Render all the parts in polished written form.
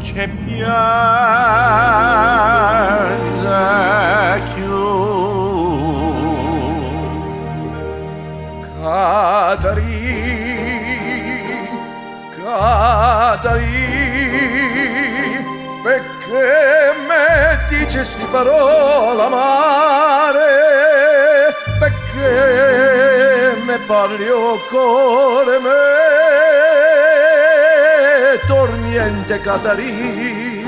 c'è pianza più. Catari, perché me dicesti parola amare, perché me parli o cuore me, torniente Catari.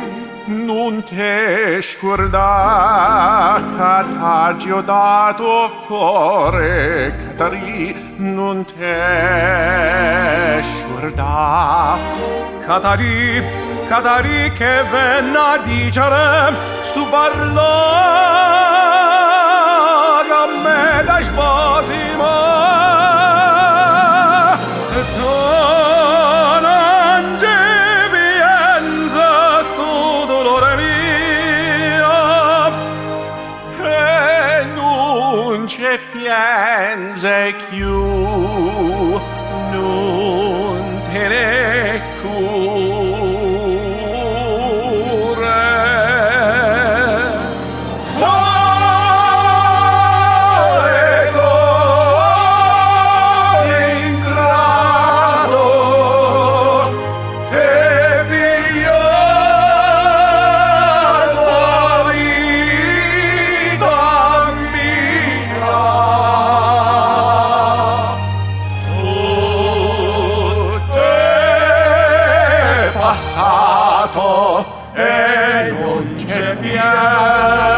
Non te scordà che t'aggi ho dato cuore, Catari, non te scordà. Catari, Catari che venne a dicere stu parlare a me da sposimo. E tu non ci piensa stu dolore mio, E non c'è pianza più, non te ne cure. Cuore tuo ingrato, te piglio tua vita mia. Tutto è passato e non c'è più.